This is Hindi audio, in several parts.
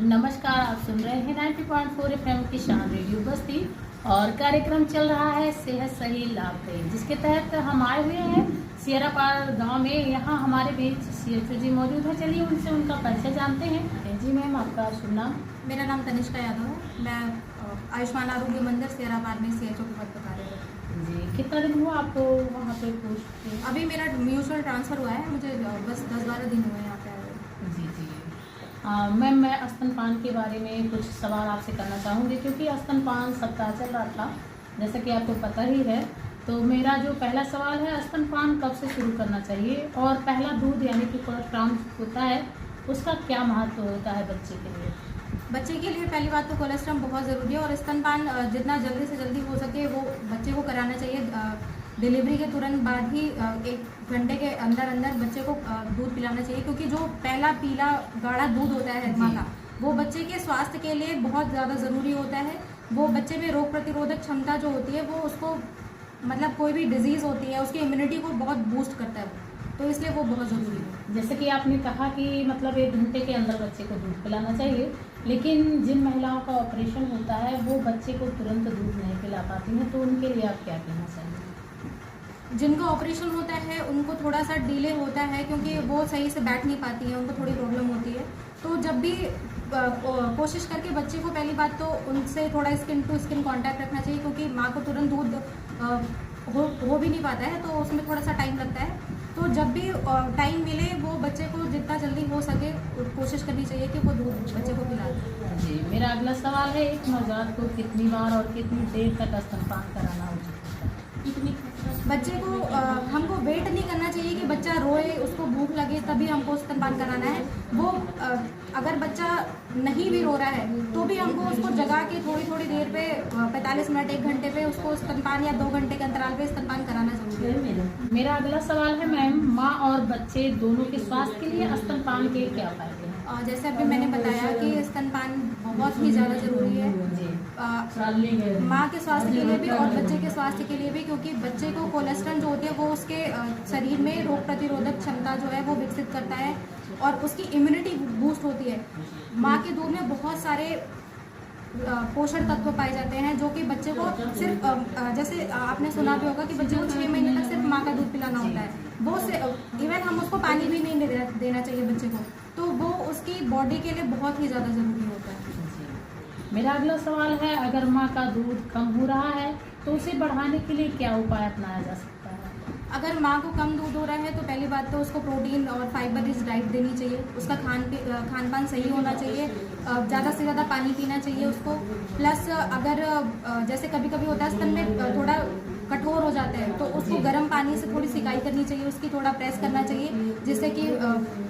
नमस्कार, आप सुन रहे हैं 90.4 FM किसान रेडियो बस्ती और कार्यक्रम चल रहा है सेहत सही लाभ पे, जिसके तहत हम आए हुए हैं सियरापार गांव में। यहाँ हमारे बीच CHO जी मौजूद है। चलिए उनसे उनका परिचय जानते हैं। जी मैम, आपका शुभ नाम? मेरा नाम तनिष्का यादव है। मैं आयुष्मान आरोग्य मंदिर सियरापार में CHO के पद पर कार्यरत हूँ। जी, कितना दिन हुआ आपको वहाँ पे पोस्ट पे? अभी मेरा म्यूचुअल ट्रांसफ़र हुआ है, मुझे बस 10-12 दिन हुए हैं यहाँ पे आए हुए। जी जी। मैम, मैं स्तनपान के बारे में कुछ सवाल आपसे करना चाहूँगी, क्योंकि स्तनपान सप्ताह चल रहा था, जैसा कि आपको पता ही है। तो मेरा जो पहला सवाल है, स्तनपान कब से शुरू करना चाहिए और पहला दूध यानी कि कोलेस्ट्रॉल होता है, उसका क्या महत्व होता है बच्चे के लिए? बच्चे के लिए पहली बात तो कोलेस्ट्रॉल बहुत ज़रूरी है और स्तनपान जितना जल्दी से जल्दी हो सके वो बच्चे को कराना चाहिए। डिलीवरी के तुरंत बाद ही 1 घंटे के अंदर अंदर बच्चे को दूध पिलाना चाहिए, क्योंकि जो पहला पीला गाढ़ा दूध होता है माँ का, वो बच्चे के स्वास्थ्य के लिए बहुत ज़्यादा ज़रूरी होता है। वो बच्चे में रोग प्रतिरोधक क्षमता जो होती है वो उसको मतलब कोई भी डिजीज़ होती है उसकी इम्यूनिटी को बहुत बूस्ट करता है, तो इसलिए वो बहुत ज़रूरी है। जैसे कि आपने कहा कि मतलब 1 घंटे के अंदर बच्चे को दूध पिलाना चाहिए, लेकिन जिन महिलाओं का ऑपरेशन होता है वो बच्चे को तुरंत दूध नहीं पिला पाती हैं, तो उनके लिए आप क्या कहना चाहिए? जिनका ऑपरेशन होता है उनको थोड़ा सा डिले होता है, क्योंकि वो सही से बैठ नहीं पाती है, उनको थोड़ी प्रॉब्लम होती है। तो जब भी कोशिश करके बच्चे को पहली बात तो उनसे थोड़ा स्किन टू स्किन कांटेक्ट रखना चाहिए, क्योंकि माँ को तुरंत दूध हो भी नहीं पाता है, तो उसमें थोड़ा सा टाइम लगता है। तो जब भी टाइम मिले वो बच्चे को जितना जल्दी हो सके कोशिश करनी चाहिए कि वो दूध बच्चे को पिला दें। जी, मेरा अगला सवाल है, एक नवजात को कितनी बार और कितनी देर तक स्तनपान कराना उचित होता है? बच्चे को हमको वेट नहीं करना चाहिए कि बच्चा रोए, उसको भूख लगे तभी हमको स्तनपान कराना है। वो अगर बच्चा नहीं भी रो रहा है तो भी हमको उसको जगा के थोड़ी थोड़ी देर पे 45 मिनट 1 घंटे पे उसको स्तनपान या 2 घंटे के अंतराल पे स्तनपान कराना जरूरी है। मेरा अगला सवाल है मैम, माँ और बच्चे दोनों के स्वास्थ्य के लिए स्तनपान के क्या फायदे हैं? जैसे अभी मैंने बताया कि स्तनपान बहुत ही ज़्यादा ज़रूरी है माँ के स्वास्थ्य के लिए भी और बच्चे के स्वास्थ्य के लिए भी, क्योंकि बच्चे को कोलेस्ट्रॉल जो होती है वो उसके शरीर में रोग प्रतिरोधक क्षमता जो है वो विकसित करता है और उसकी इम्यूनिटी बूस्ट होती है। माँ के दूध में बहुत सारे पोषण तत्व पाए जाते हैं जो कि बच्चे को सिर्फ जैसे आपने सुना भी होगा कि बच्चे को 6 महीने तक सिर्फ माँ का दूध पिलाना होता है। वो इवन हम उसको पानी भी नहीं देना चाहिए बच्चे को, तो वो उसकी बॉडी के लिए बहुत ही ज़्यादा ज़रूरी होता है। मेरा अगला सवाल है, अगर माँ का दूध कम हो रहा है तो उसे बढ़ाने के लिए क्या उपाय अपनाया जा सकता है? अगर माँ को कम दूध हो रहा है तो पहली बात तो उसको प्रोटीन और फाइबर रिच डाइट देनी चाहिए। उसका खान पान सही होना चाहिए, ज़्यादा से ज़्यादा पानी पीना चाहिए उसको। प्लस अगर जैसे कभी कभी होता है स्तन में थोड़ा कठोर हो जाते हैं तो उसको गर्म पानी से थोड़ी सिकाई करनी चाहिए, उसकी थोड़ा प्रेस करना चाहिए जिससे कि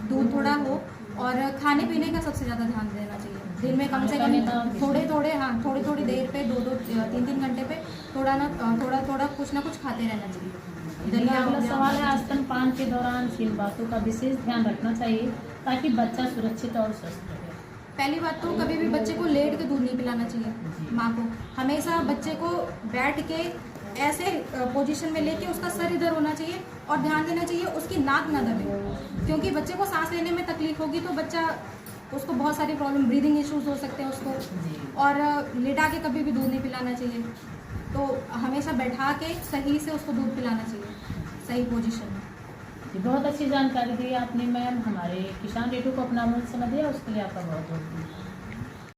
दूध थोड़ा हो। और खाने पीने का सबसे ज़्यादा ध्यान देना चाहिए। दिन में कम से कम थोड़ी थोड़ी देर पे 2-3 घंटे पे थोड़ा कुछ ना कुछ खाते रहना चाहिए। अगला सवाल है, स्तनपान के दौरान किन बातों का विशेष ध्यान रखना चाहिए ताकि बच्चा सुरक्षित और स्वस्थ रहे? पहली बात तो कभी भी बच्चे को लेट के दूध नहीं पिलाना चाहिए। माँ को हमेशा बच्चे को बैठ के ऐसे पोजीशन में लेके उसका सर इधर होना चाहिए और ध्यान देना चाहिए उसकी नाक ना दबे, क्योंकि बच्चे को सांस लेने में तकलीफ होगी तो बच्चा उसको बहुत सारी प्रॉब्लम, ब्रीदिंग इश्यूज हो सकते हैं उसको। और लेटा के कभी भी दूध नहीं पिलाना चाहिए, तो हमेशा बैठा के सही से उसको दूध पिलाना चाहिए सही पोजीशन में। बहुत अच्छी जानकारी दी आपने मैम। हमारे किसान रेडियो को अपना अमूल्य समय दिया, उसके लिए आपका बहुत बहुत धन्यवाद।